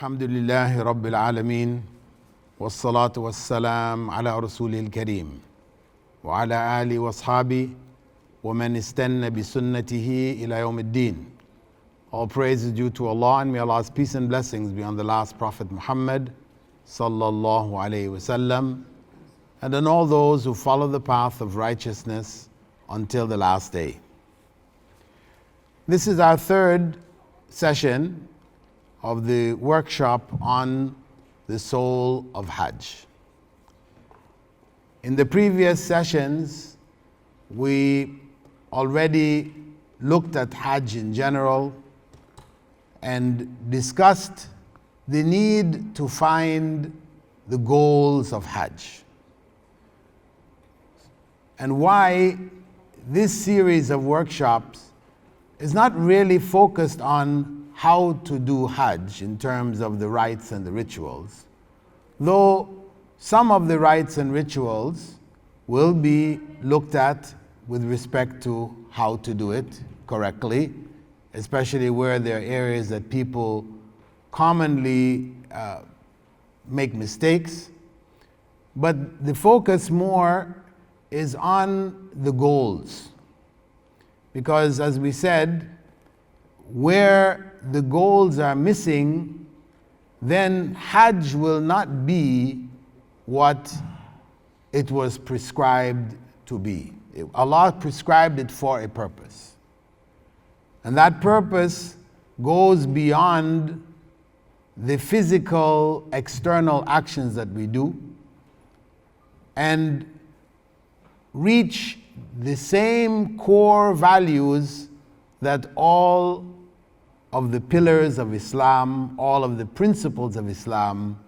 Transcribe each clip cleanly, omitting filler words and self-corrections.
Alhamdulillahi Rabbil Alameen, wassalatu wassalam ala Rasulil Kareem, wa ala ali wa ashabi, wa man istanna bi sunnatihi ila yawmiddin. All praise is due to Allah, and may Allah's peace and blessings be on the last Prophet Muhammad sallallahu alayhi wasallam, and on all those who follow the path of righteousness until the last day. This is our third session of the workshop on the soul of Hajj. In the previous sessions, we already looked at Hajj in general and discussed the need to find the goals of Hajj and why this series of workshops is not really focused on how to do Hajj in terms of the rites and the rituals, though some of the rites and rituals will be looked at with respect to how to do it correctly, especially where there are areas that people commonly make mistakes. But the focus more is on the goals, because as we said, where the goals are missing, then Hajj will not be what it was prescribed to be. Allah prescribed it for a purpose. And that purpose goes beyond the physical external actions that we do and reach the same core values that all of the pillars of Islam, all of the principles of Islam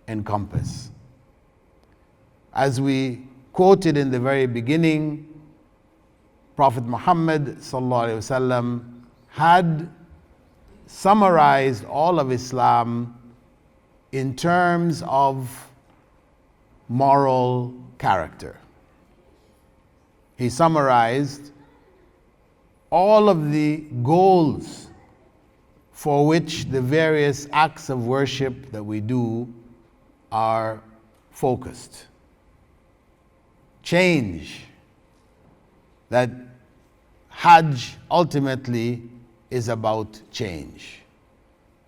encompass. As we quoted in the very beginning, Prophet Muhammad sallallahu alaihi wasallam had summarized all of Islam in terms of moral character. He summarized all of the goals for which the various acts of worship that we do are focused. Change. That Hajj ultimately is about change.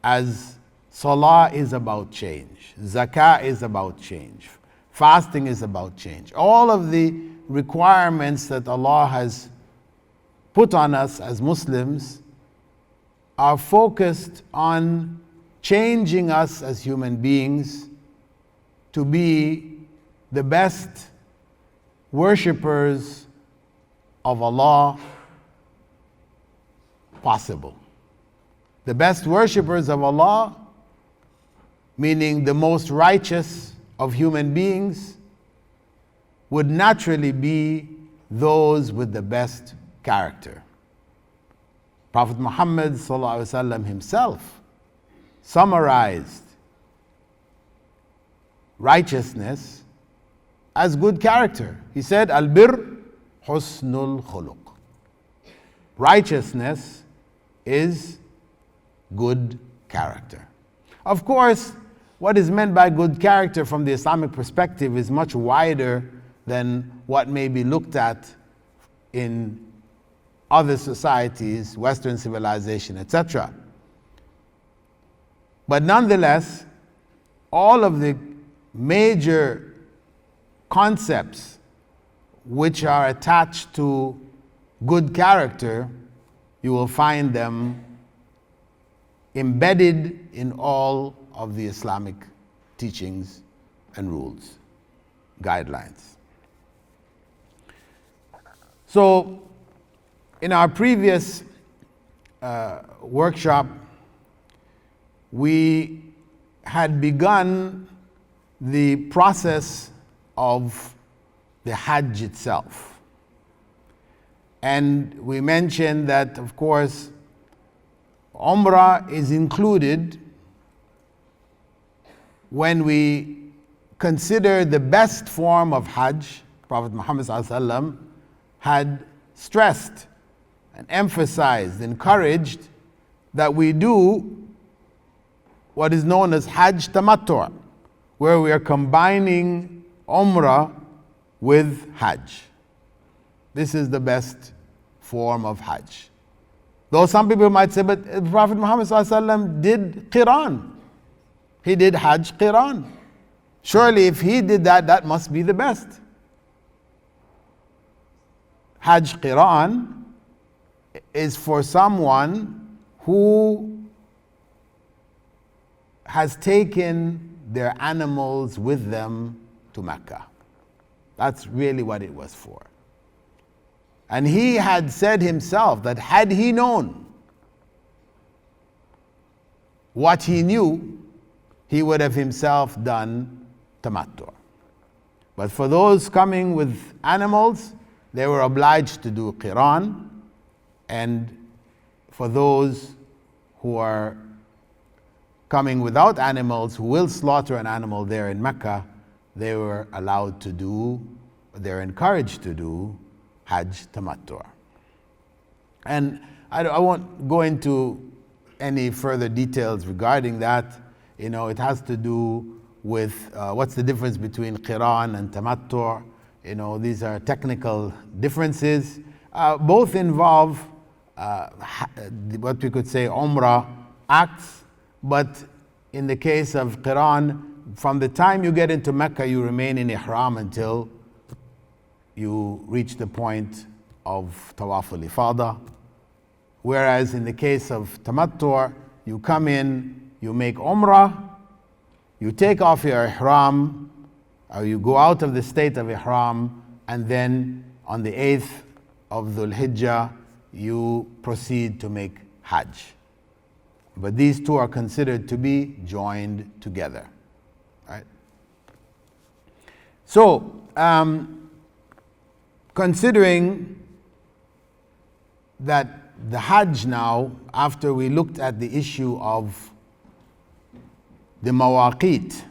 As Salah is about change, Zakah is about change, fasting is about change. All of the requirements that Allah has put on us as Muslims are focused on changing us as human beings to be the best worshippers of Allah possible. The best worshippers of Allah, meaning the most righteous of human beings, would naturally be those with the best character. Prophet Muhammad sallallahu alaihi wasallam himself summarized righteousness as good character. He said, Al-bir husnul khuluq. Righteousness is good character. Of course, what is meant by good character from the Islamic perspective is much wider than what may be looked at in other societies, Western civilization, etc. But nonetheless, all of the major concepts which are attached to good character, you will find them embedded in all of the Islamic teachings and rules, guidelines. So, in our previous workshop, we had begun the process of the Hajj itself. And we mentioned that, of course, Umrah is included when we consider the best form of Hajj. Prophet Muhammad ﷺ had stressed and emphasized, encouraged that we do what is known as Hajj Tamattu', where we are combining Umrah with Hajj. This is the best form of Hajj. Though some people might say, but Prophet Muhammad ﷺ did Qiran. He did Hajj Qiran. Surely if he did that, that must be the best. Hajj Qiran is for someone who has taken their animals with them to Mecca. That's really what it was for. And he had said himself that had he known what he knew, he would have himself done tamattu'. But for those coming with animals, they were obliged to do qiran. And for those who are coming without animals, who will slaughter an animal there in Mecca, they were allowed to do, they're encouraged to do Hajj Tamattu'. And I won't go into any further details regarding that. It has to do with what's the difference between Qiran and Tamattu'. These are technical differences. Both involve what we could say Umrah acts, but in the case of Qiran, from the time you get into Mecca, you remain in Ihram until you reach the point of Tawaf al-Ifada. Whereas in the case of Tamattu', you come in, you make Umrah, you take off your Ihram, or you go out of the state of Ihram, and then on the 8th of Dhul Hijjah, you proceed to make Hajj. But these two are considered to be joined together. Right? So, considering that the Hajj now, after we looked at the issue of the mawaqit,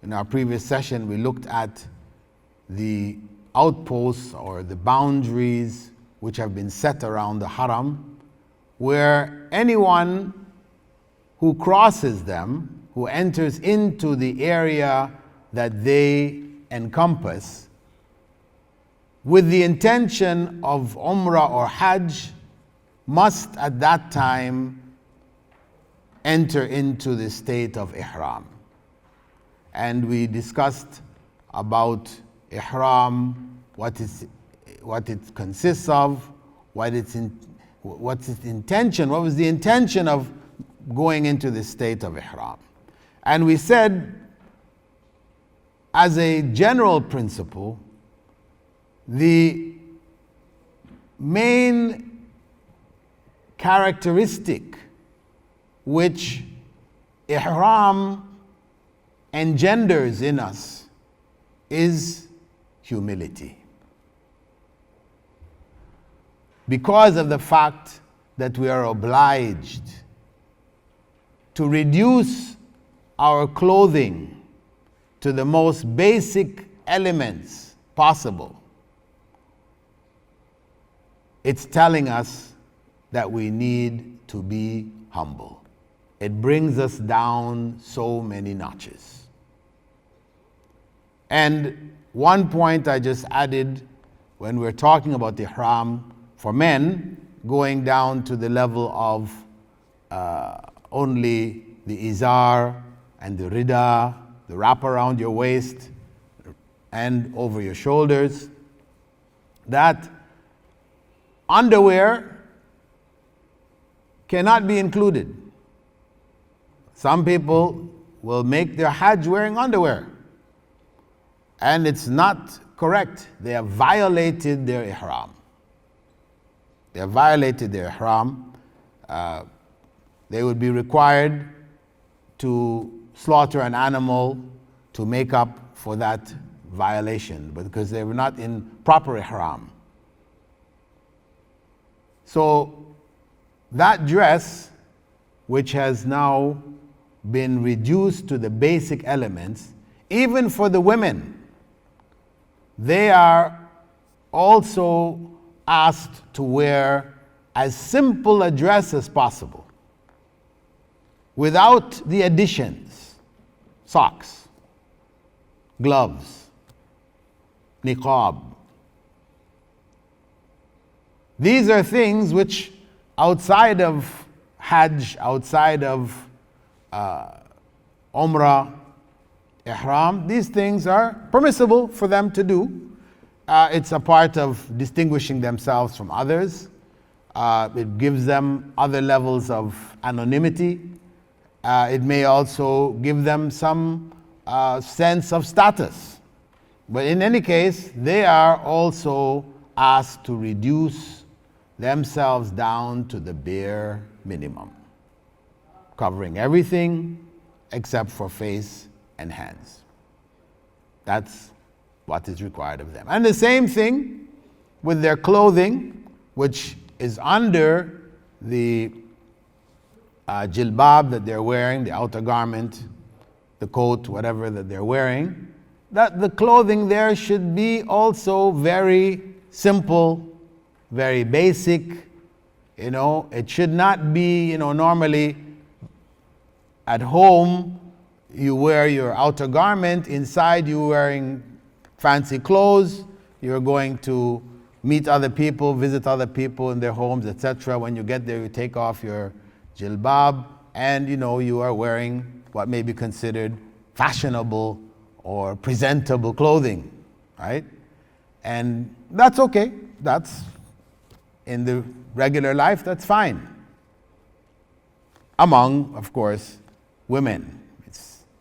in our previous session we looked at the outposts or the boundaries which have been set around the Haram, where anyone who crosses them, who enters into the area that they encompass, with the intention of Umrah or Hajj, must at that time enter into the state of Ihram. And we discussed about Ihram, what it consists of, what's its intention, what was the intention of going into the state of Ihram. And we said, as a general principle, the main characteristic which Ihram engenders in us is humility. Because of the fact that we are obliged to reduce our clothing to the most basic elements possible, it's telling us that we need to be humble. It brings us down so many notches. And one point I just added when we're talking about Ihram for men, going down to the level of only the izar and the rida, the wrap around your waist and over your shoulders, that underwear cannot be included. Some people will make their Hajj wearing underwear, and it's not correct. They have violated their Ihram. They have violated their Ihram. They would be required to slaughter an animal to make up for that violation, because they were not in proper Ihram. So that dress, which has now been reduced to the basic elements, even for the women, they are also asked to wear as simple a dress as possible. without the additions: socks, gloves, niqab. These are things which outside of Hajj, outside of Umrah, Ihram, these things are permissible for them to do. It's a part of distinguishing themselves from others. It gives them other levels of anonymity. It may also give them some sense of status. But in any case, they are also asked to reduce themselves down to the bare minimum, covering everything except for face and hands. That's what is required of them. And the same thing with their clothing, which is under the jilbab that they're wearing, the outer garment, the coat, whatever that they're wearing, that the clothing there should be also very simple, very basic. It should not be, normally at home you wear your outer garment, inside you're wearing fancy clothes, you're going to meet other people, visit other people in their homes, etc. When you get there, you take off your jilbab, and you are wearing what may be considered fashionable or presentable clothing, right? And that's okay. That's in the regular life, that's fine. Among, of course, women. It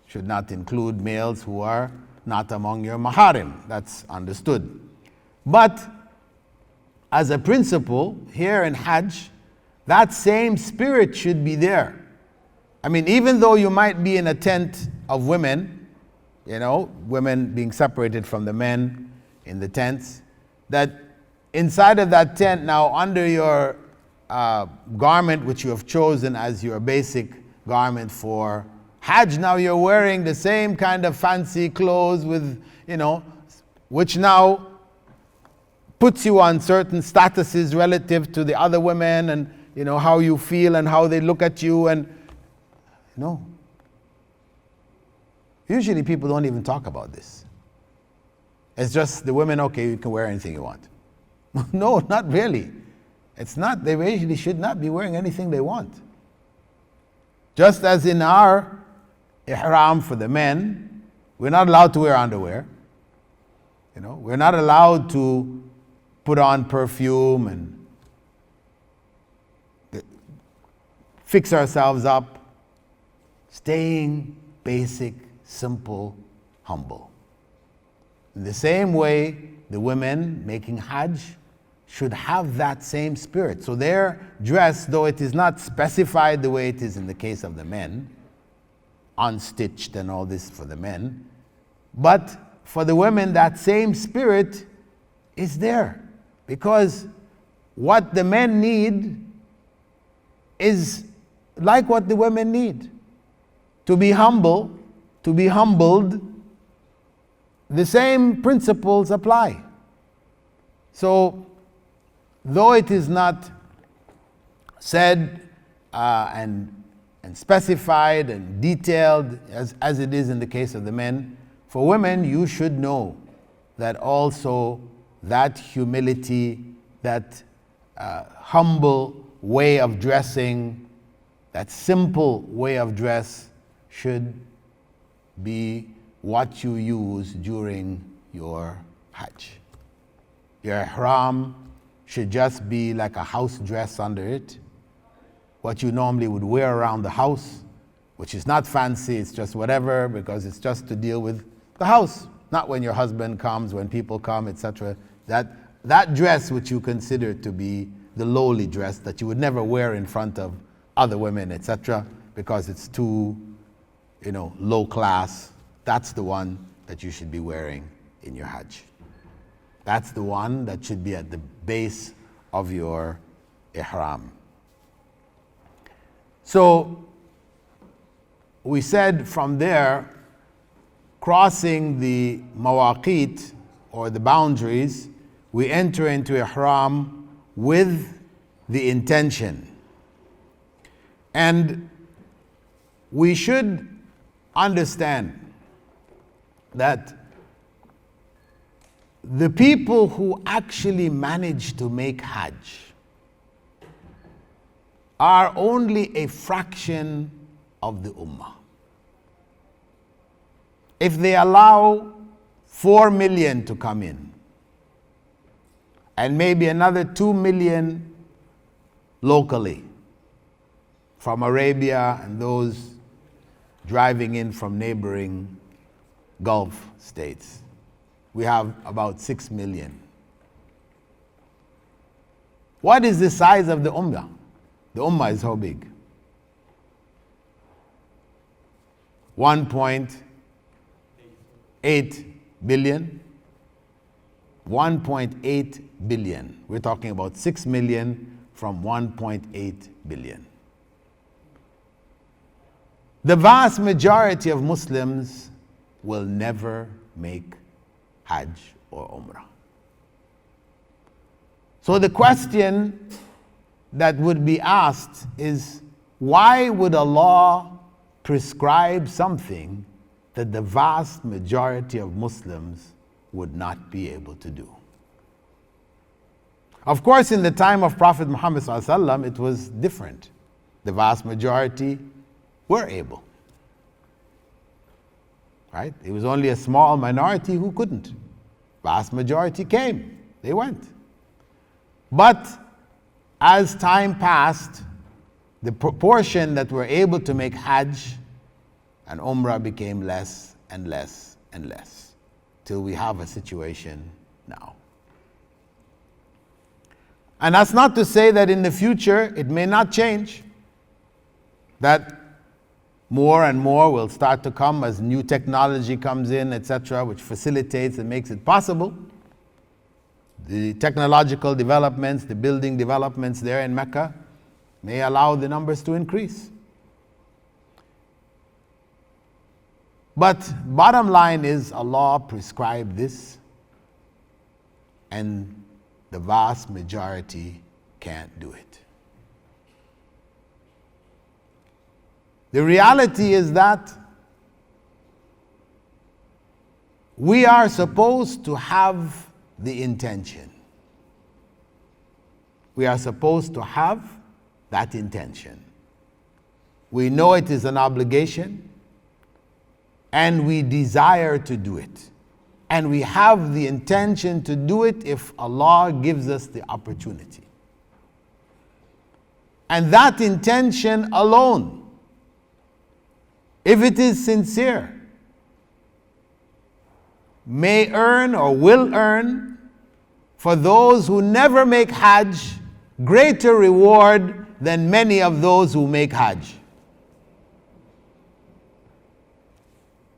should not include males who are not among your maharim. That's understood. But as a principle, here in Hajj, that same spirit should be there. I mean, even though you might be in a tent of women, women being separated from the men in the tents, that inside of that tent now, under your garment which you have chosen as your basic garment for Hajj, now you're wearing the same kind of fancy clothes with, which now puts you on certain statuses relative to the other women, and how you feel and how they look at you. And no, usually people don't even talk about this. It's just the women, okay, you can wear anything you want. No, not really. It's not. They really should not be wearing anything they want. Just as in our ihram for the men, we're not allowed to wear underwear. We're not allowed to put on perfume and fix ourselves up. Staying basic, simple, humble. In the same way, the women making Hajj should have that same spirit. So their dress, though it is not specified the way it is in the case of the men, unstitched and all this for the men, but for the women that same spirit is there. Because what the men need is like what the women need. To be humble, to be humbled, the same principles apply. So, though it is not said and specified and detailed as it is in the case of the men, for women you should know that also that humility, that humble way of dressing, that simple way of dress should be what you use during your Hajj. Your ihram should just be like a house dress under it, what you normally would wear around the house, which is not fancy, it's just whatever, because it's just to deal with the house, not when your husband comes, when people come, etc. That dress which you consider to be the lowly dress that you would never wear in front of other women, etc., because it's too, low class, that's the one that you should be wearing in your Hajj. That's the one that should be at the base of your ihram. So, we said from there, crossing the mawaqit, or the boundaries, we enter into ihram with the intention. And we should understand that the people who actually manage to make Hajj are only a fraction of the Ummah. If they allow 4 million to come in, and maybe another 2 million locally from Arabia and those driving in from neighboring Gulf states, we have about 6 million. What is the size of the Ummah? The Ummah is how big? 1.8 billion. 1.8 billion. We're talking about 6 million from 1.8 billion. The vast majority of Muslims will never make Hajj or Umrah. So the question that would be asked is, why would Allah prescribe something that the vast majority of Muslims would not be able to do? Of course, in the time of Prophet Muhammad ﷺ, it was different. The vast majority were able. Right? It was only a small minority who couldn't. Vast majority came. They went. But as time passed, the proportion that were able to make Hajj and Umrah became less and less and less, till we have a situation now. And that's not to say that in the future it may not change, that more and more will start to come as new technology comes in, etc., which facilitates and makes it possible. The technological developments, the building developments there in Mecca may allow the numbers to increase. But bottom line is, Allah prescribed this, and the vast majority can't do it. The reality is that we are supposed to have the intention. We are supposed to have that intention. We know it is an obligation, and we desire to do it. And we have the intention to do it if Allah gives us the opportunity. And that intention alone, if it is sincere, may earn or will earn for those who never make Hajj greater reward than many of those who make Hajj.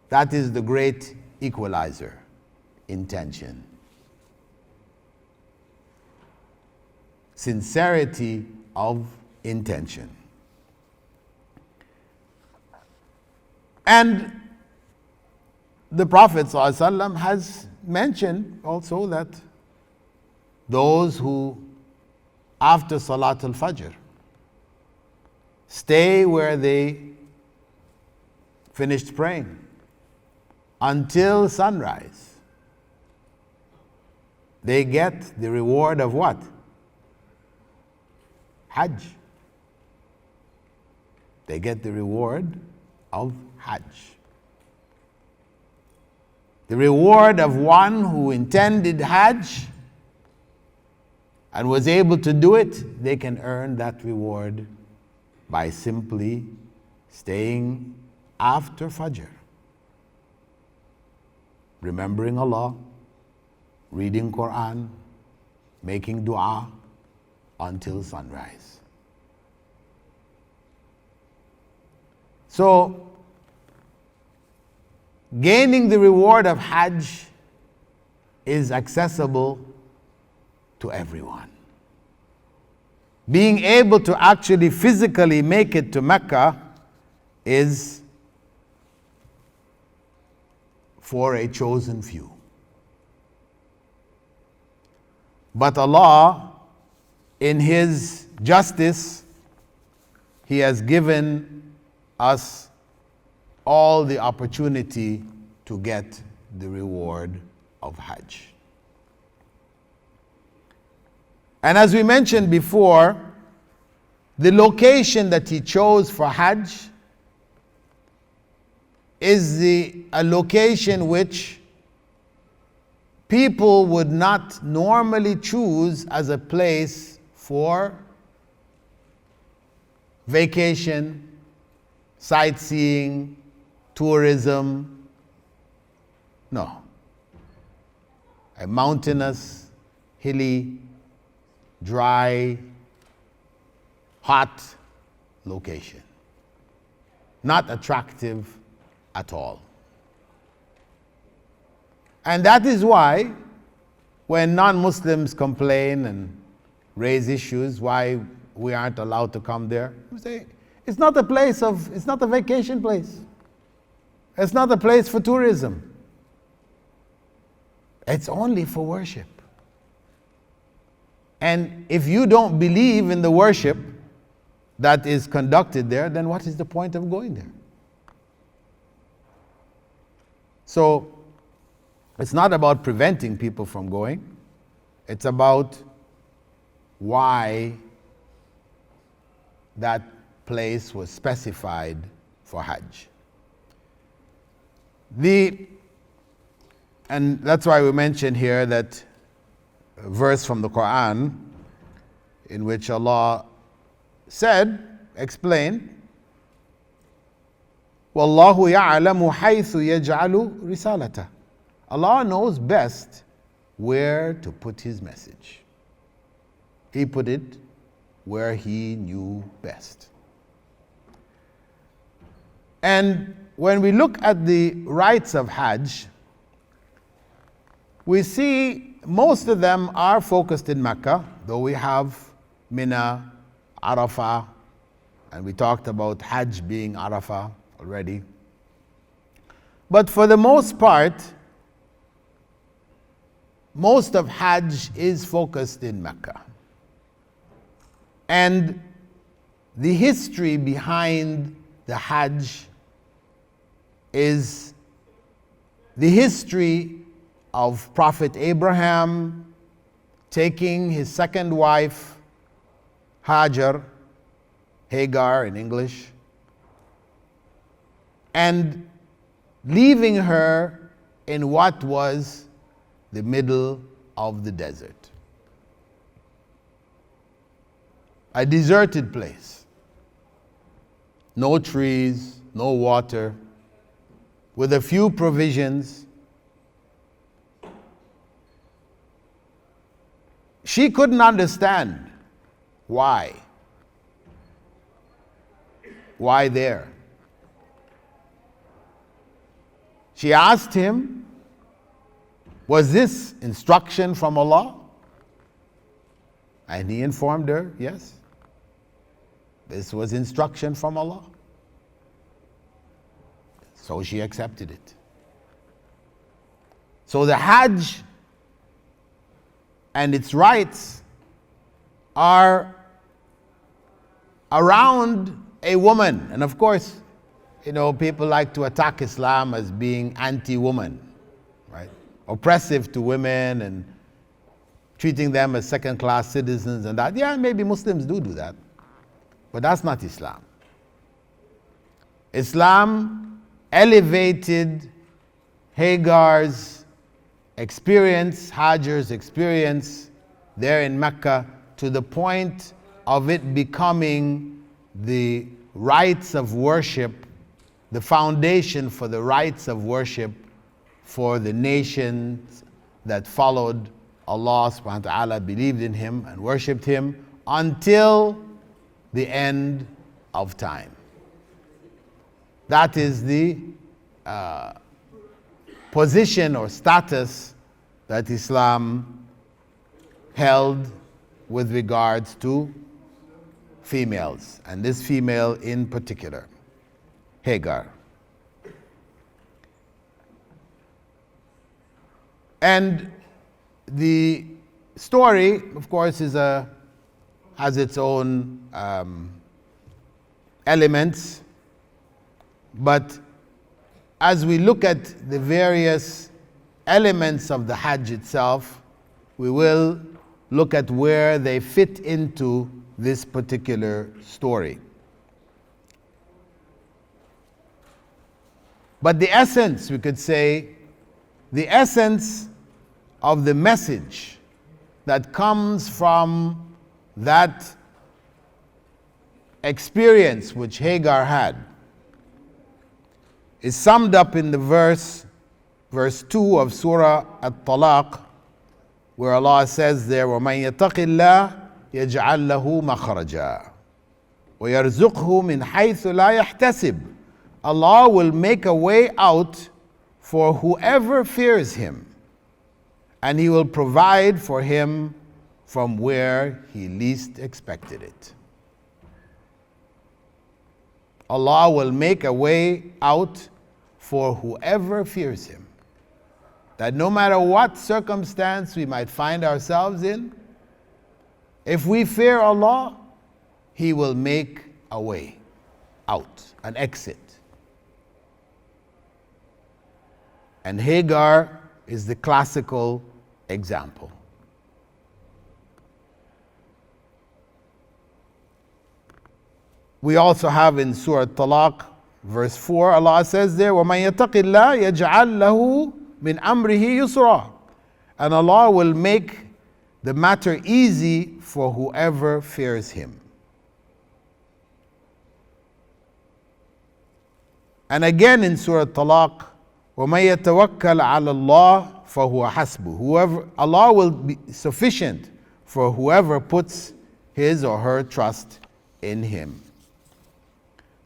That is the great equalizer, intention. Sincerity of intention. And the Prophet ﷺ has mentioned also that those who, after Salatul Fajr, stay where they finished praying until sunrise, they get the reward of what? Hajj. They get the reward of Hajj. The reward of one who intended Hajj and was able to do it, they can earn that reward by simply staying after Fajr, remembering Allah, reading Quran, making dua until sunrise. So, gaining the reward of Hajj is accessible to everyone. Being able to actually physically make it to Mecca is for a chosen few. But Allah, in His justice, He has given us all the opportunity to get the reward of Hajj. And as we mentioned before, the location that he chose for Hajj is a location which people would not normally choose as a place for vacation, sightseeing, tourism. No. A mountainous, hilly, dry, hot location. Not attractive at all. And that is why when non-Muslims complain and raise issues why we aren't allowed to come there, we say, it's not a vacation place. It's not a place for tourism. It's only for worship. And if you don't believe in the worship that is conducted there, then what is the point of going there? So, it's not about preventing people from going. It's about why that place was specified for Hajj. And that's why we mentioned here that a verse from the Quran in which Allah explained, وَاللَّهُ يَعْلَمُ حَيْثُ يَجْعَلُ رِسَالَتَهُ. Allah knows best where to put His message. He put it where He knew best. And when we look at the rites of Hajj, we see most of them are focused in Mecca, though we have Mina, Arafah, and we talked about Hajj being Arafah already. But for the most part, most of Hajj is focused in Mecca. And the history behind the Hajj is the history of Prophet Abraham taking his second wife, Hagar in English, and leaving her in what was the middle of the desert. A deserted place. No trees, no water, with a few provisions. She couldn't understand why. Why there? She asked him, was this instruction from Allah? And he informed her, yes, this was instruction from Allah. So she accepted it. So the Hajj and its rites are around a woman. And of course, people like to attack Islam as being anti-woman, right? Oppressive to women and treating them as second-class citizens and that. Yeah, maybe Muslims do that. But that's not Islam. Islam elevated Hagar's experience, Hajar's experience there in Mecca to the point of it becoming the rites of worship, the foundation for the rites of worship for the nations that followed Allah subhanahu wa ta'ala, believed in Him and worshipped Him until the end of time. That is the position or status that Islam held with regards to females, and this female in particular, Hagar. And the story, of course, has its own elements, but as we look at the various elements of the Hajj itself, we will look at where they fit into this particular story. But the essence, we could say, the essence of the message that comes from that experience which Hagar had is summed up in the verse 2 of Surah At-Talaq, where Allah says there, وَمَنْ يَتَقِ اللَّهِ يَجْعَلْ لَهُ مَخْرَجًا وَيَرْزُقْهُ مِنْ حَيْثُ لَا يَحْتَسِبُ. Allah will make a way out for whoever fears Him, and He will provide for him from where he least expected it. Allah will make a way out for whoever fears Him. That no matter what circumstance we might find ourselves in, if we fear Allah, He will make a way out, an exit. And Hagar is the classical example. We also have in Surah Talaq, verse 4, Allah says there, وَمَنْ يَتَقِ اللَّهِ يَجْعَلْ لَهُ مِنْ أَمْرِهِ يُسْرًا. And Allah will make the matter easy for whoever fears Him. And again in Surah Talaq, وَمَنْ يَتَوَكَّلْ عَلَى اللَّهِ فَهُوَ حَسْبُهُ. Whoever, Allah will be sufficient for whoever puts his or her trust in Him.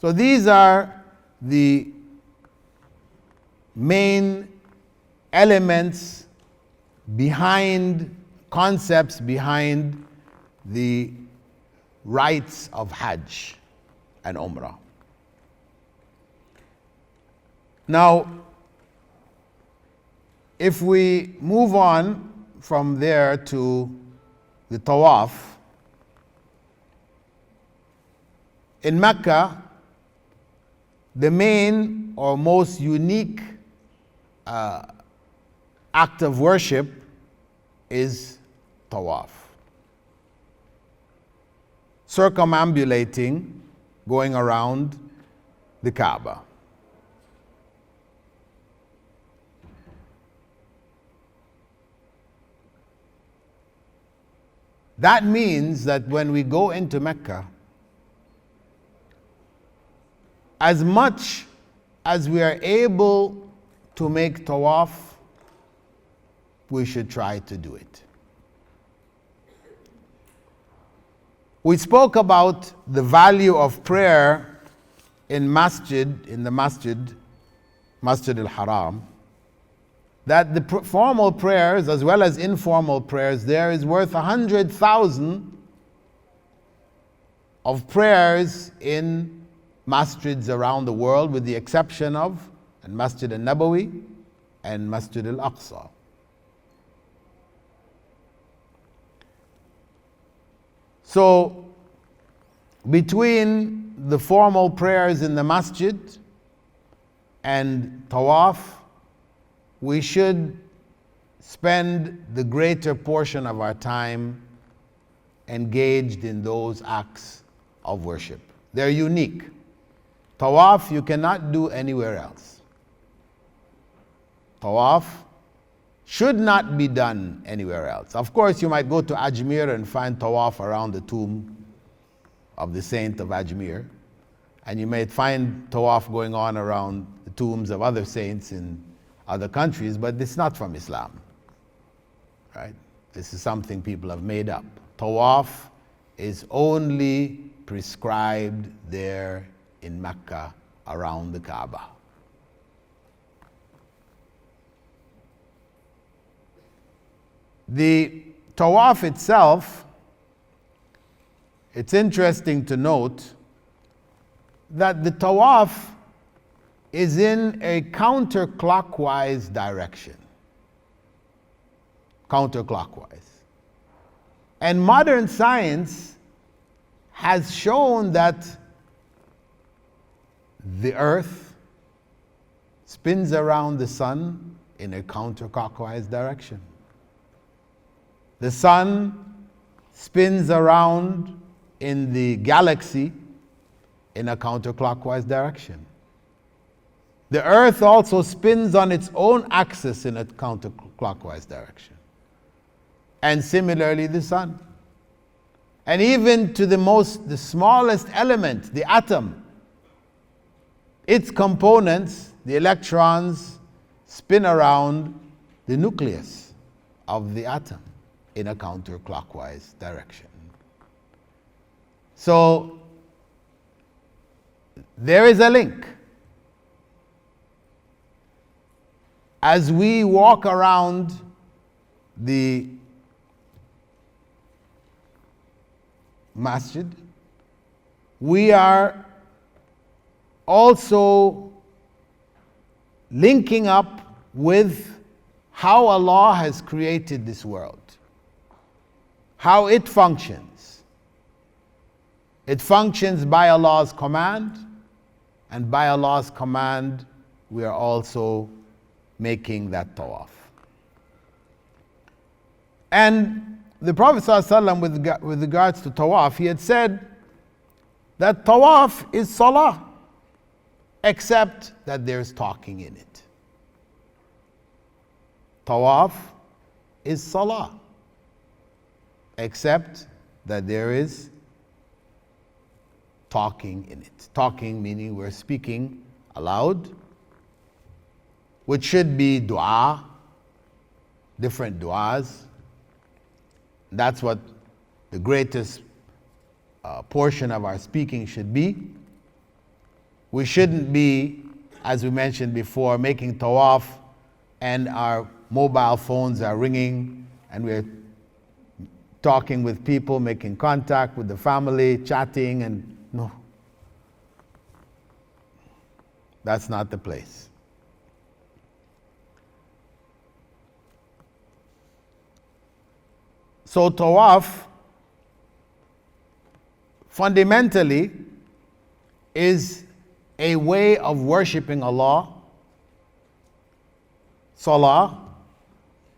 So these are the main elements behind, concepts behind the rites of Hajj and Umrah. Now, if we move on from there to the Tawaf, in Mecca, the main or most unique act of worship is Tawaf. Circumambulating, going around the Kaaba. That means that when we go into Mecca, as much as we are able to make Tawaf, we should try to do it. We spoke about the value of prayer in the Masjid al-Haram, that the formal prayers as well as informal prayers there is worth 100,000 of prayers in masjids around the world, with the exception of Masjid al-Nabawi and Masjid al-Aqsa. So, between the formal prayers in the masjid and Tawaf, we should spend the greater portion of our time engaged in those acts of worship. They're unique. Tawaf you cannot do anywhere else. Tawaf should not be done anywhere else. Of course, you might go to Ajmer and find Tawaf around the tomb of the saint of Ajmer, and you may find Tawaf going on around the tombs of other saints in other countries, but it's not from Islam, right? This is something people have made up. Tawaf is only prescribed there in Mecca around the Kaaba. The Tawaf itself, it's interesting to note that the Tawaf is in a counterclockwise direction. Counterclockwise. And modern science has shown that the earth spins around the sun in a counterclockwise direction. The sun spins around in the galaxy in a counterclockwise direction. The earth also spins on its own axis in a counterclockwise direction. And similarly the sun. And even to the smallest element, the atom, its components, the electrons, spin around the nucleus of the atom in a counterclockwise direction. So there is a link. As we walk around the masjid, we are also linking up with how Allah has created this world, how it functions. It functions by Allah's command, and by Allah's command we are also making that tawaf. And the Prophet ﷺ, with regards to tawaf, he had said that tawaf is salah, except that there's talking in it. Tawaf is salah, except that there is talking in it. Talking meaning we're speaking aloud, which should be dua, different duas. That's what the greatest portion of our speaking should be. We shouldn't be, as we mentioned before, making tawaf and our mobile phones are ringing and we're talking with people, making contact with the family, chatting, and no. That's not the place. So tawaf fundamentally is a way of worshiping Allah, salah,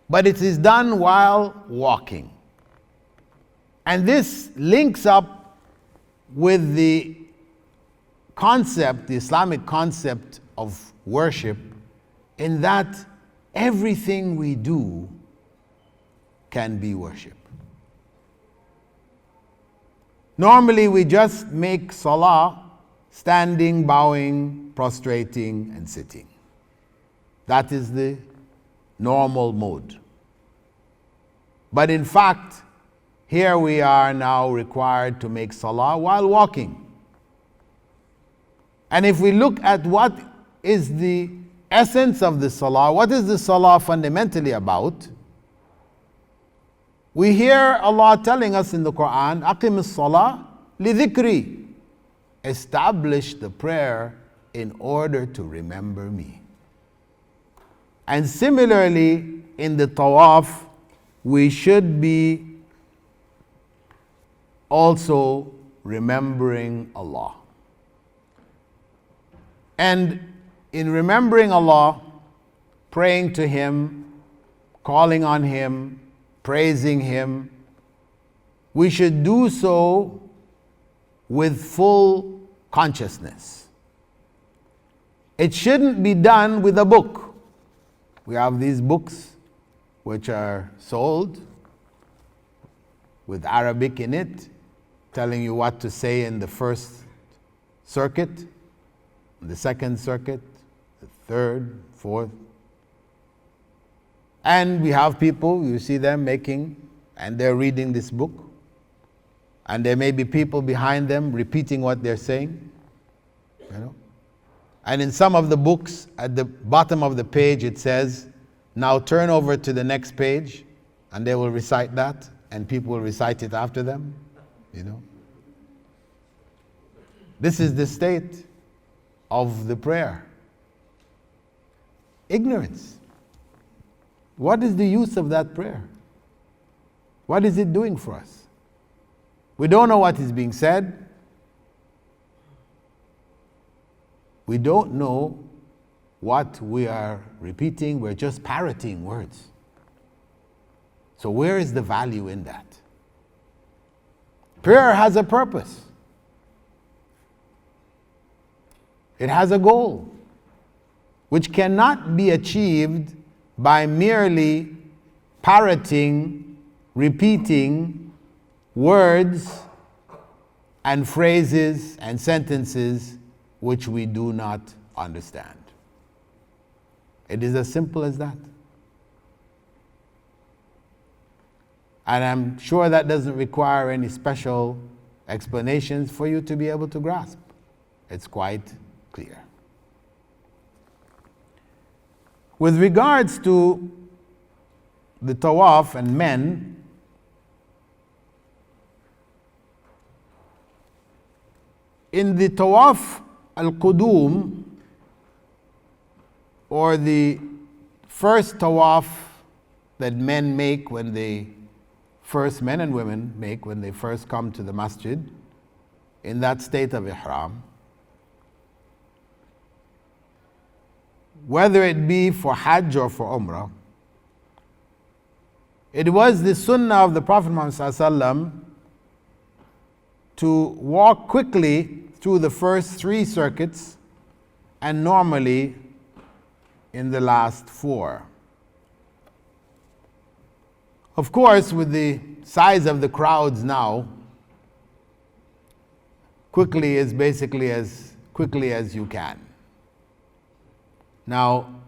but it is done while walking. And this links up with the concept, the Islamic concept of worship, in that everything we do can be worship. Normally we just make salah standing, bowing, prostrating, and sitting. That is the normal mode. But in fact, here we are now required to make salah while walking. And if we look at what is the essence of the salah, what is the salah fundamentally about? We hear Allah telling us in the Quran, "Aqim as-salah li dhikri." Establish the prayer in order to remember me. And similarly, in the tawaf, we should be also remembering Allah. And in remembering Allah, praying to Him, calling on Him, praising Him, we should do so with full consciousness. It shouldn't be done with a book. We have these books which are sold with Arabic in it, telling you what to say in the first circuit, the second circuit, the third, fourth. And we have people, you see them making, and they're reading this book. And there may be people behind them repeating what they're saying. You know? And in some of the books, at the bottom of the page, it says, "Now turn over to the next page," and they will recite that, and people will recite it after them. You know? This is the state of the prayer. Ignorance. What is the use of that prayer? What is it doing for us? We don't know what is being said. We don't know what we are repeating, we're just parroting words. So where is the value in that? Prayer has a purpose. It has a goal, which cannot be achieved by merely parroting, repeating words and phrases and sentences which we do not understand. It is as simple as that. And I'm sure that doesn't require any special explanations for you to be able to grasp. It's quite clear. With regards to the Tawaf and men, in the Tawaf al-Qudum, or the first Tawaf that men make when they first, men and women make when they first come to the masjid, in that state of Ihram, whether it be for Hajj or for Umrah, it was the sunnah of the Prophet Muhammad ﷺ to walk quickly through the first 3 circuits and normally in the last 4. Of course, with the size of the crowds now, quickly is basically as quickly as you can. Now,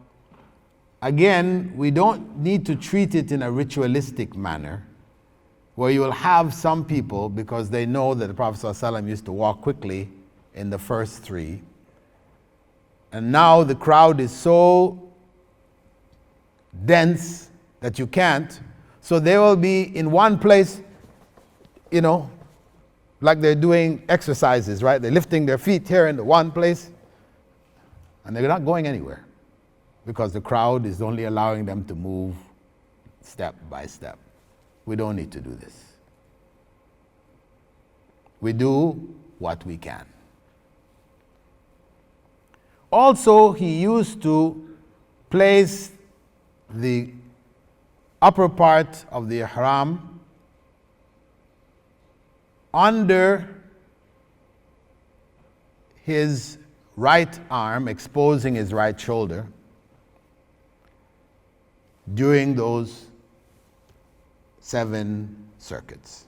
again, we don't need to treat it in a ritualistic manner, where you will have some people, because they know that the Prophet ﷺ used to walk quickly in the first 3, and now the crowd is so dense that you can't, so they will be in one place, like they're doing exercises, right? They're lifting their feet here in the one place, and they're not going anywhere, because the crowd is only allowing them to move step by step. We don't need to do this. We do what we can. Also, he used to place the upper part of the Ihram under his right arm, exposing his right shoulder, during those 7 circuits.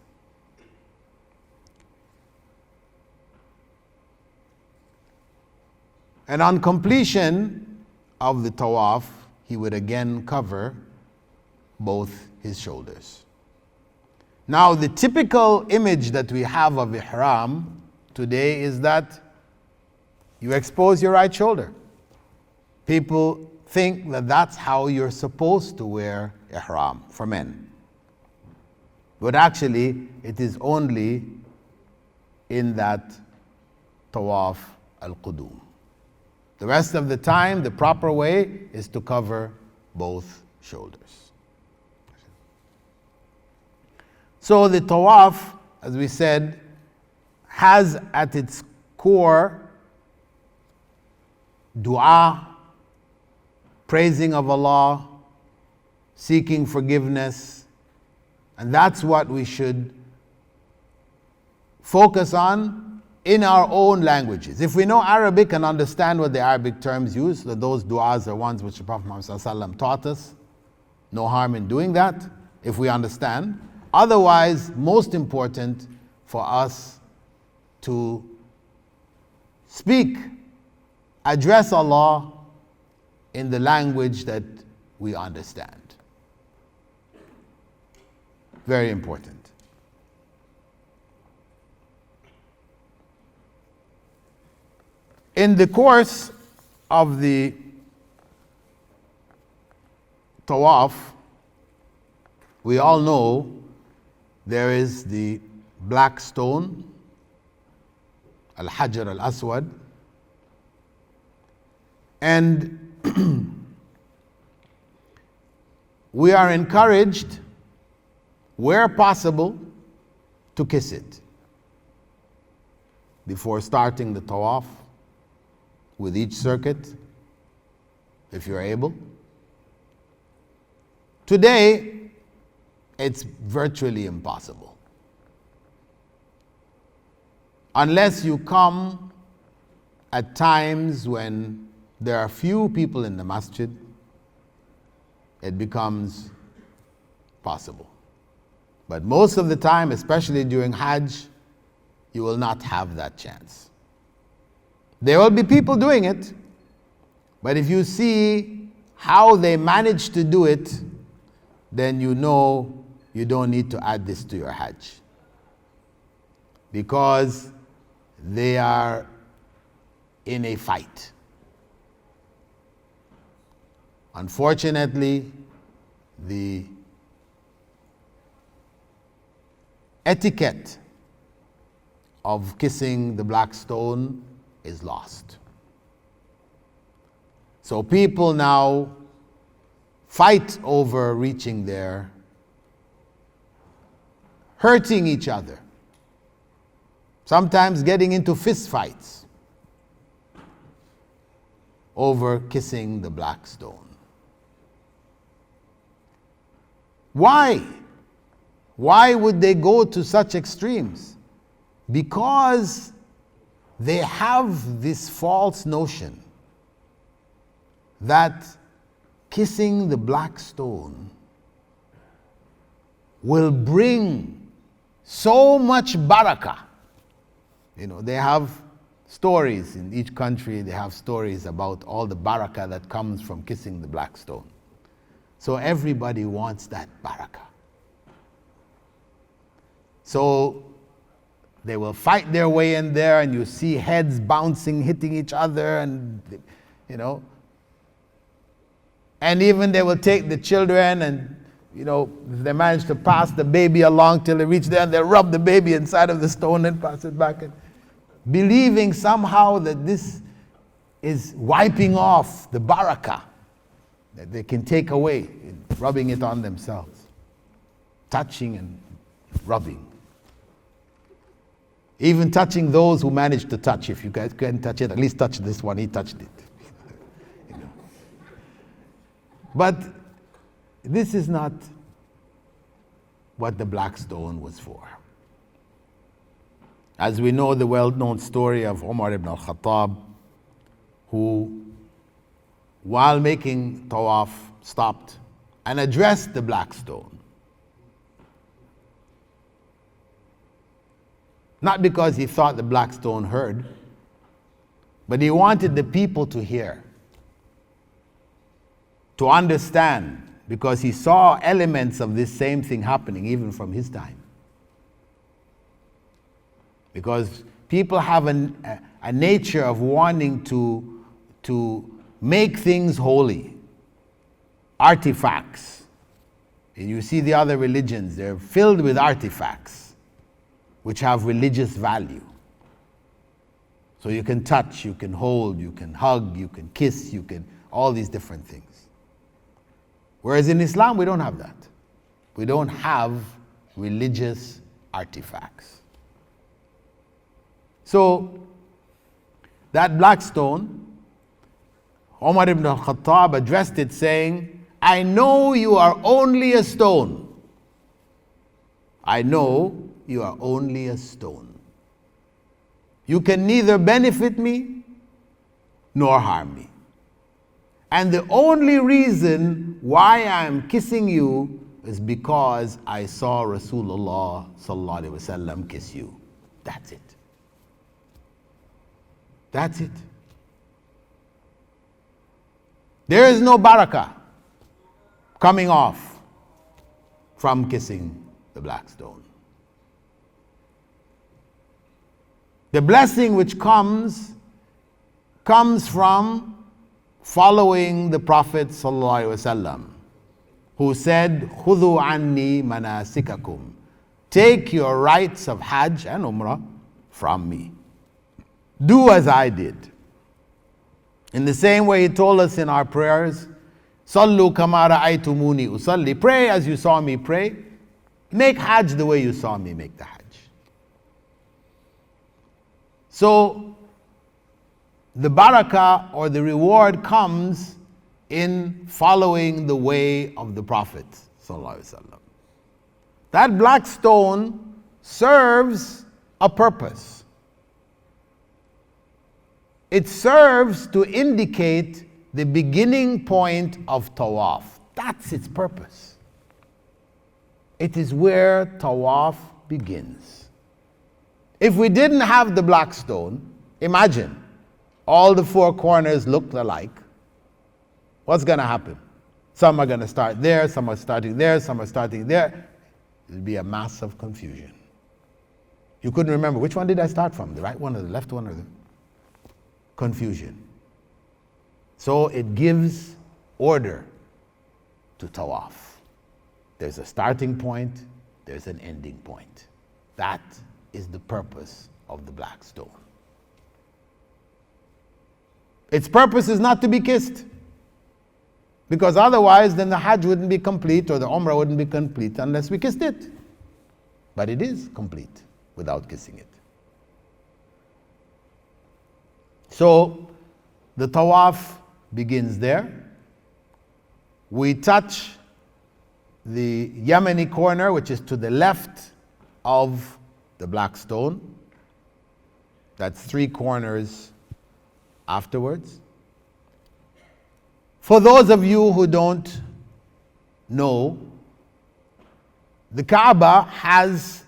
And on completion of the Tawaf, he would again cover both his shoulders. Now, the typical image that we have of Ihram today is that you expose your right shoulder. People think that that's how you're supposed to wear Ihram for men. But actually, it is only in that Tawaf al-Qudum. The rest of the time, the proper way is to cover both shoulders. So the Tawaf, as we said, has at its core dua, praising of Allah, seeking forgiveness, and that's what we should focus on in our own languages. If we know Arabic and understand what the Arabic terms use, that those du'as are ones which the Prophet Muhammad ﷺ taught us, no harm in doing that if we understand. Otherwise, most important for us to speak, address Allah in the language that we understand. Very important. In the course of the Tawaf, we all know there is the black stone, Al-Hajar Al-Aswad, and we are encouraged, where possible, to kiss it before starting the Tawaf with each circuit. if you're able. Today, it's virtually impossible. Unless you come at times when there are few people in the masjid, it becomes possible. But most of the time, especially during Hajj, you will not have that chance. There will be people doing it, but if you see how they manage to do it, then you know you don't need to add this to your Hajj. Because they are in a fight. Unfortunately, the etiquette of kissing the black stone is lost. So people now fight over reaching there, hurting each other, sometimes getting into fist fights over kissing the black stone. Why? Why would they go to such extremes? Because they have this false notion that kissing the black stone will bring so much barakah. You know, they have stories in each country, they have stories about all the barakah that comes from kissing the black stone. So everybody wants that barakah. So they will fight their way in there, and you see heads bouncing, hitting each other, and you know. And even they will take the children, and you know, if they manage to pass the baby along till they reach there, and they rub the baby inside of the stone and pass it back, and believing somehow that this is wiping off the barakah that they can take away, rubbing it on themselves, touching and rubbing. Even touching those who managed to touch. If you guys couldn't touch it, at least touch this one. He touched it. You know. But this is not what the black stone was for. As we know the well-known story of Umar ibn al-Khattab, who, while making Tawaf, stopped and addressed the black stone. Not because he thought the black stone heard, but he wanted the people to hear, to understand, because he saw elements of this same thing happening even from his time. Because people have a nature of wanting to make things holy, artifacts. And you see the other religions, they're filled with artifacts which have religious value. So you can touch, you can hold, you can hug, you can kiss, you can, all these different things. Whereas in Islam, we don't have that. We don't have religious artifacts. So, that black stone, Umar ibn al-Khattab addressed it saying, I know you are only a stone. I know you are only a stone. You can neither benefit me nor harm me. And the only reason why I am kissing you is because I saw Rasulullah sallallahu alaihi wasallam kiss you. That's it. That's it. There is no barakah coming off from kissing the black stone. The blessing which comes from following the Prophet ﷺ, who said, "Khudhu anni manasikakum." Take your rites of Hajj and Umrah from me. Do as I did. In the same way he told us in our prayers, Sallu kama ra'aytumuni usalli. Pray as you saw me pray. Make Hajj the way you saw me make the Hajj. So, the barakah or the reward comes in following the way of the Prophet sallallahu alaihi wasallam. That black stone serves a purpose. It serves to indicate the beginning point of Tawaf. That's its purpose. It is where Tawaf begins. If we didn't have the black stone, imagine all the four corners looked alike. What's going to happen? Some are going to start there, some are starting there, some are starting there. It'll be a mass of confusion. You couldn't remember, which one did I start from? The right one or the left one or the confusion. So it gives order to Tawaf. There's a starting point, there's an ending point. That is the purpose of the black stone. Its purpose is not to be kissed, because otherwise then the Hajj wouldn't be complete or the Umrah wouldn't be complete unless we kissed it. But it is complete without kissing it. So the Tawaf begins there. We touch the Yemeni corner, which is to the left of the black stone. That's 3 corners afterwards. For those of you who don't know, the Kaaba has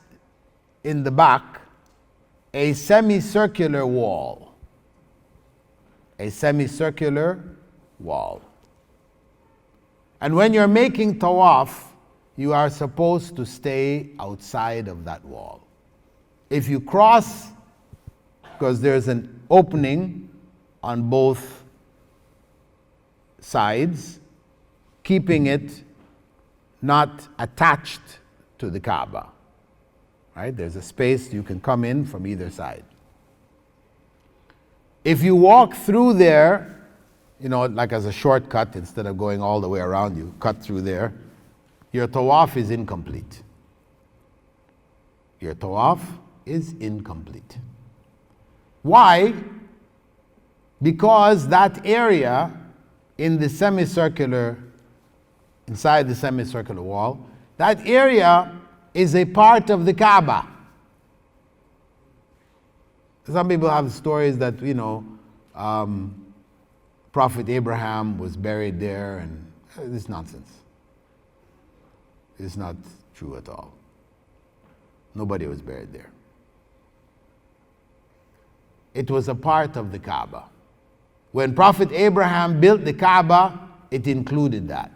in the back a semicircular wall. A semicircular wall. And when you're making Tawaf, you are supposed to stay outside of that wall. If you cross, because there's an opening on both sides, keeping it not attached to the Kaaba. Right? There's a space you can come in from either side. If you walk through there, like as a shortcut, instead of going all the way around, you cut through there, your Tawaf is incomplete. Your Tawaf is incomplete. Why? Because that area in the semicircular, inside the semicircular wall, that area is a part of the Kaaba. Some people have stories that, Prophet Ibrahim was buried there, and this is nonsense. It's not true at all. Nobody was buried there. It was a part of the Kaaba. When Prophet Abraham built the Kaaba, it included that.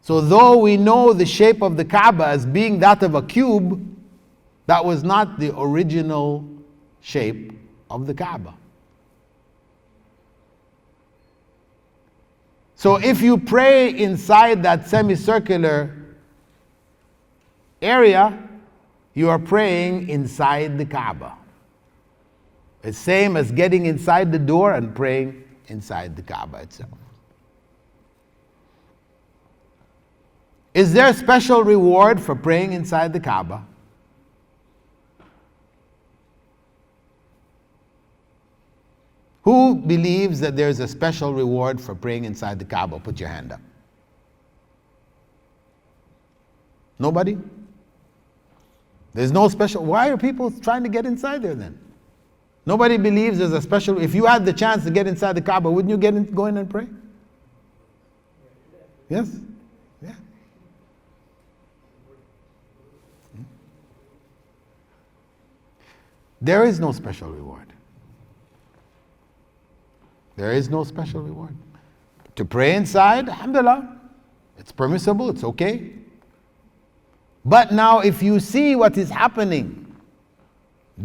So though we know the shape of the Kaaba as being that of a cube, that was not the original shape of the Kaaba. So if you pray inside that semicircular area, you are praying inside the Kaaba. It's same as getting inside the door and praying inside the Kaaba itself. Is there a special reward for praying inside the Kaaba? Who believes that there's a special reward for praying inside the Kaaba? Put your hand up. Nobody? There's no special. Why are people trying to get inside there then? Nobody believes there's a special. If you had the chance to get inside the Kaaba, wouldn't you go in and pray? Yes? Yeah. There is no special reward. There is no special reward. To pray inside, alhamdulillah, it's permissible, it's okay. But now if you see what is happening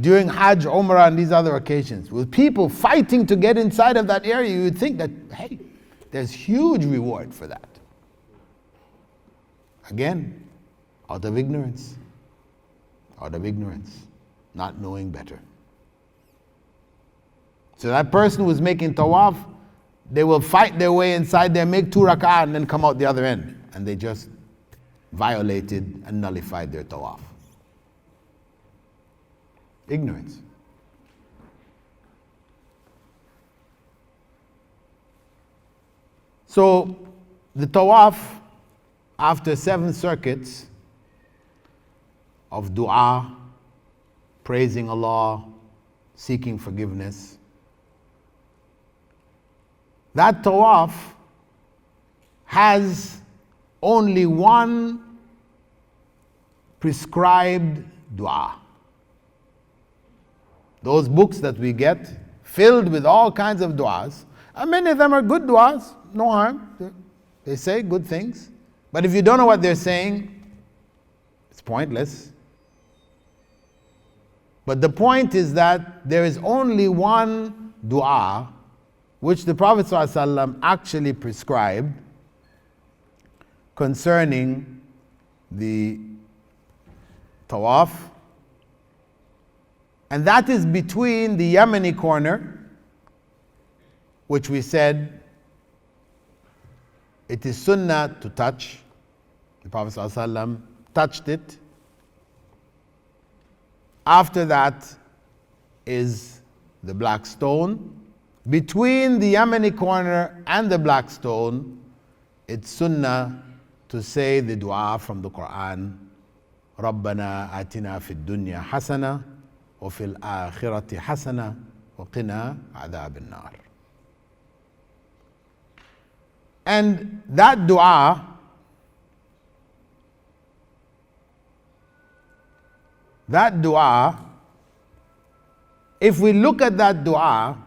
during Hajj, Umrah and these other occasions, with people fighting to get inside of that area, you would think that, hey, there's huge reward for that. Again, out of ignorance. Out of ignorance. Not knowing better. So that person who's making Tawaf, they will fight their way inside there, make 2 rak'ah and then come out the other end. And they just violated and nullified their Tawaf. Ignorance. So the Tawaf, after 7 circuits of dua, praising Allah, seeking forgiveness, that Tawaf has only one prescribed dua. Those books that we get filled with all kinds of duas, and many of them are good duas, no harm. They say good things. But if you don't know what they're saying, it's pointless. But the point is that there is only one dua which the Prophet ﷺ actually prescribed concerning the Tawaf, and that is between the Yemeni corner, which we said it is sunnah to touch. The Prophet ﷺ touched it. After that is the black stone. Between the Yemeni corner and the black stone, it's sunnah to say the dua from the Quran, رَبَّنَا آتِنَا فِي الدُّنْيَا حَسَنَةً وَفِي الْآخِرَةِ حَسَنَةً وَقِنَا عَذَابَ النَّارِ. And that dua, if we look at that dua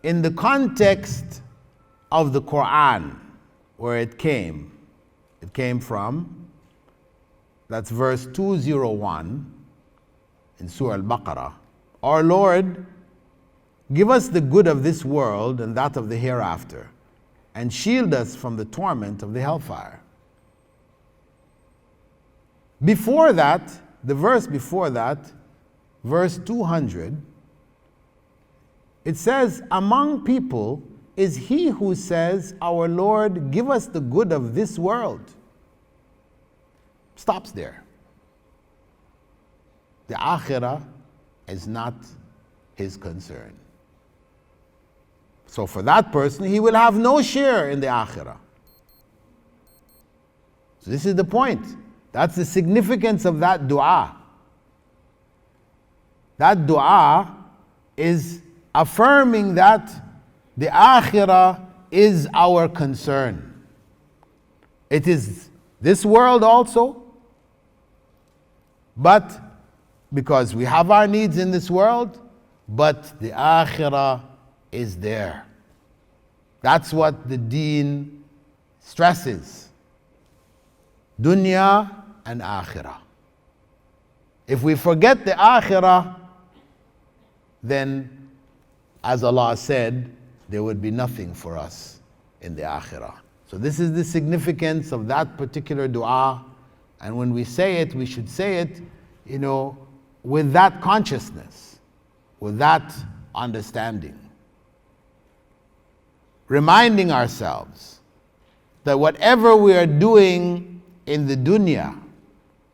in the context of the Quran, where it came from, that's verse 201 in Surah Al-Baqarah. Our Lord, give us the good of this world and that of the hereafter, and shield us from the torment of the hellfire. Before that, the verse before that, verse 200, it says, among people is he who says, our Lord, give us the good of this world. Stops there. The akhirah is not his concern. So for that person, he will have no share in the akhirah. So this is the point. That's the significance of that dua. That dua is affirming that the akhirah is our concern. It is this world also, but because we have our needs in this world, but the akhirah is there. That's what the deen stresses. Dunya and akhirah. If we forget the akhirah, then, as Allah said, there would be nothing for us in the akhirah. So this is the significance of that particular dua, and when we say it, we should say it, with that consciousness, with that understanding. Reminding ourselves that whatever we are doing in the dunya,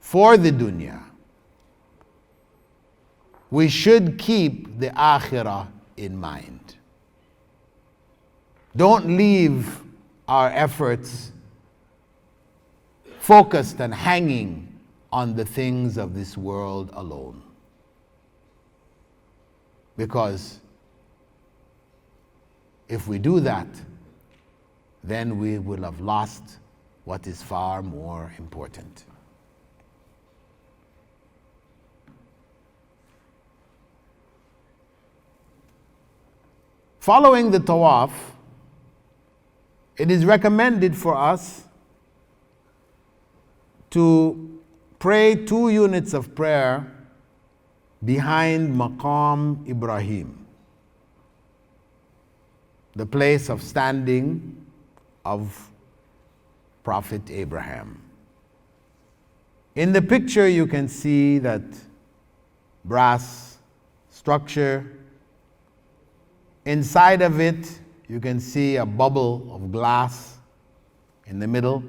for the dunya, we should keep the akhirah in mind. Don't leave our efforts focused and hanging on the things of this world alone. Because if we do that, then we will have lost what is far more important. Following the Tawaf, it is recommended for us to pray 2 units of prayer behind Maqam Ibrahim, the place of standing of Prophet Abraham. In the picture you can see that brass structure. Inside of it you can see a bubble of glass in the middle.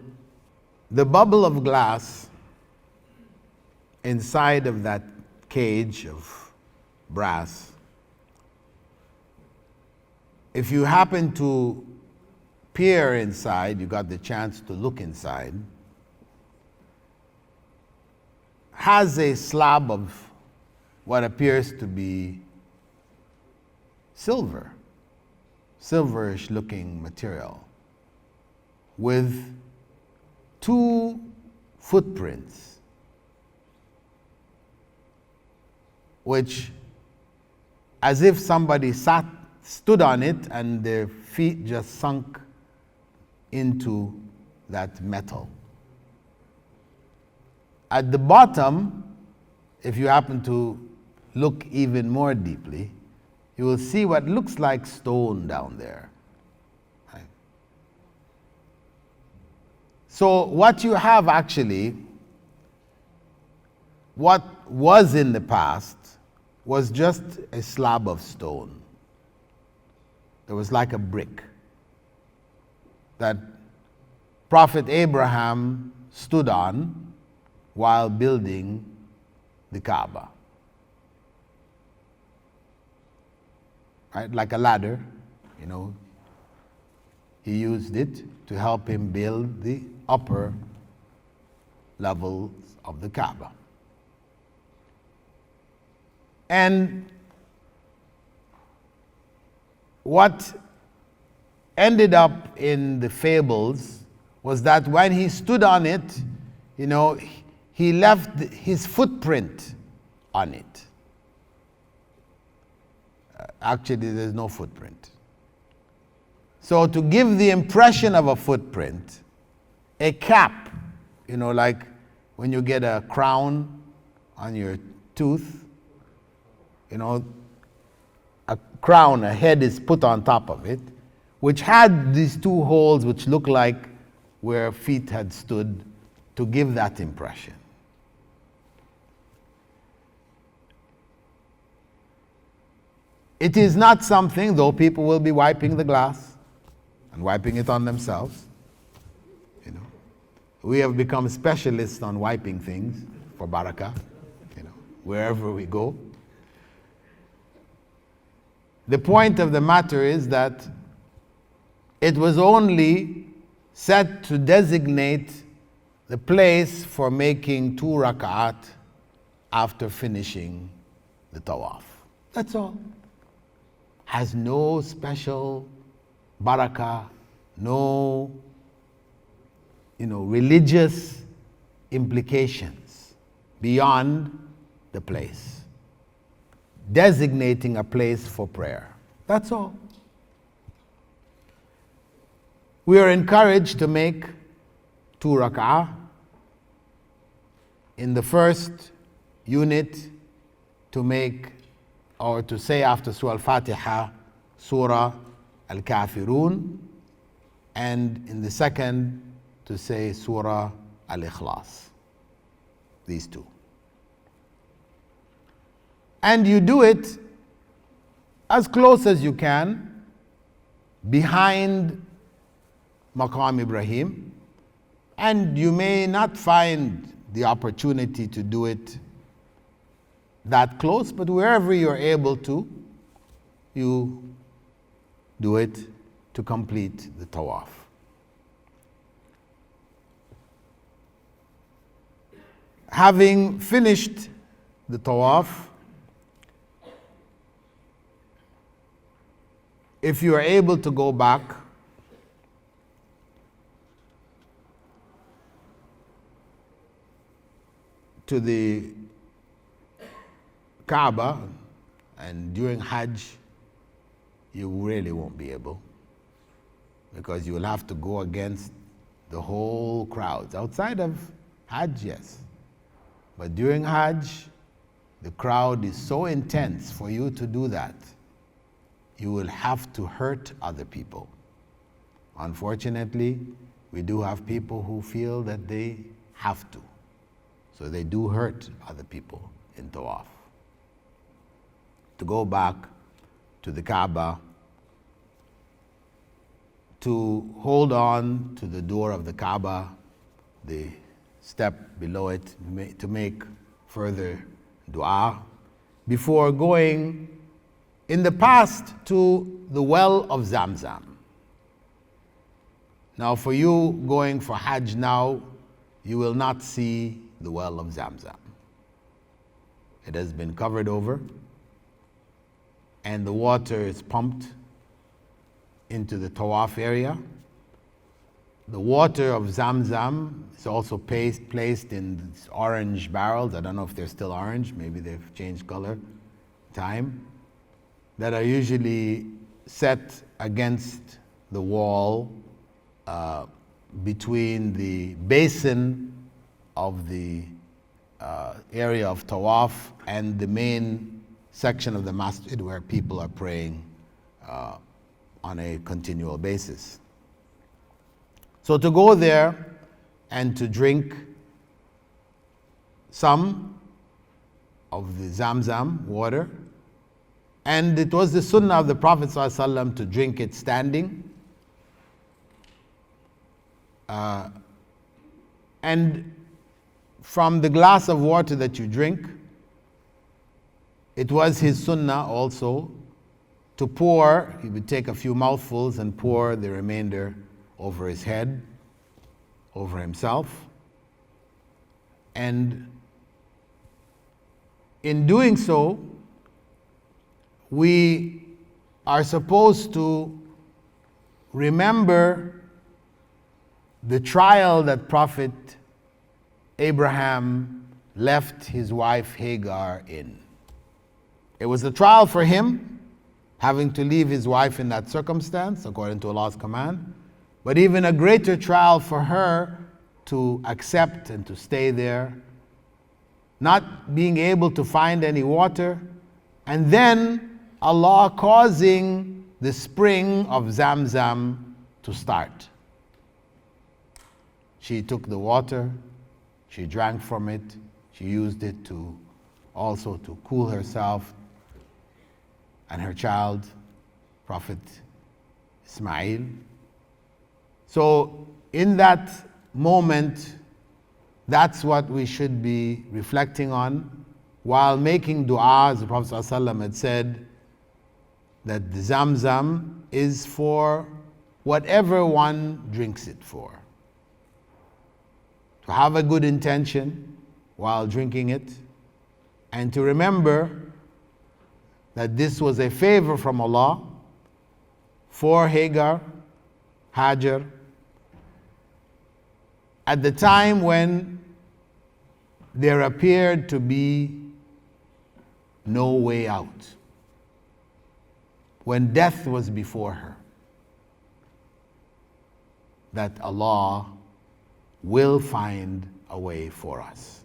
The bubble of glass inside of that cage of brass, if you happen to peer inside, you got the chance to look inside, has a slab of what appears to be silver, silverish looking material, with two footprints, which, as if somebody stood on it and their feet just sunk into that metal. At the bottom, if you happen to look even more deeply, you will see what looks like stone down there. Right? So what you have actually, what was in the past, was just a slab of stone. It was like a brick that Prophet Abraham stood on while building the Kaaba. Right? Like a ladder, you know. He used it to help him build the upper levels of the Kaaba. And what ended up in the fables was that when he stood on it, you know, he left his footprint on it. Actually, there's no footprint. So to give the impression of a footprint, a cap, you know, like when you get a crown on your tooth, you know, a crown, a head is put on top of it, which had these two holes which look like where feet had stood, to give that impression. It is not something, though people will be wiping the glass and wiping it on themselves. You know, we have become specialists on wiping things for barakah, you know, wherever we go. The point of the matter is that it was only set to designate the place for making 2 rak'at after finishing the tawaf. That's all. Has no special barakah, no, you know, religious implications beyond the place. Designating a place for prayer. That's all. We are encouraged to make 2 rak'ah. In the first unit, to make or to say after Surah Al-Fatiha, Surah Al-Kafirun, and in the second, to say Surah Al-Ikhlas. These two. And you do it as close as you can behind Maqam Ibrahim, and you may not find the opportunity to do it that close, but wherever you're able to, you do it to complete the tawaf. Having finished the tawaf, if you are able to go back to the Kaaba, and during Hajj, you really won't be able, because you will have to go against the whole crowds. Outside of Hajj, yes. But during Hajj, the crowd is so intense for you to do that. You will have to hurt other people. Unfortunately, we do have people who feel that they have to. So they do hurt other people in Tawaf. To go back to the Kaaba, to hold on to the door of the Kaaba, the step below it, to make further dua, before going in the past to the well of Zamzam. Now for you going for Hajj now, you will not see the well of Zamzam. It has been covered over, and the water is pumped into the Tawaf area. The water of Zamzam is also placed in orange barrels. I don't know if they're still orange, maybe they've changed color, time, that are usually set against the wall between the basin of the area of Tawaf and the main section of the masjid where people are praying on a continual basis. So to go there and to drink some of the Zamzam water, and it was the sunnah of the Prophet ﷺ to drink it standing. And from the glass of water that you drink, it was his sunnah also to pour. He would take a few mouthfuls and pour the remainder over his head, over himself. And in doing so, we are supposed to remember the trial that Prophet Ibrahim left his wife Hagar in. It was a trial for him, having to leave his wife in that circumstance, according to Allah's command, but even a greater trial for her to accept and to stay there, not being able to find any water, and then Allah causing the spring of Zamzam to start. She took the water, she drank from it, she used it to also to cool herself and her child, Prophet Ismail. So in that moment, that's what we should be reflecting on while making dua. As the Prophet ﷺ had said, that the Zamzam is for whatever one drinks it for. To have a good intention while drinking it, and to remember that this was a favor from Allah for Hagar, Hajar, at the time when there appeared to be no way out, when death was before her, that Allah will find a way for us.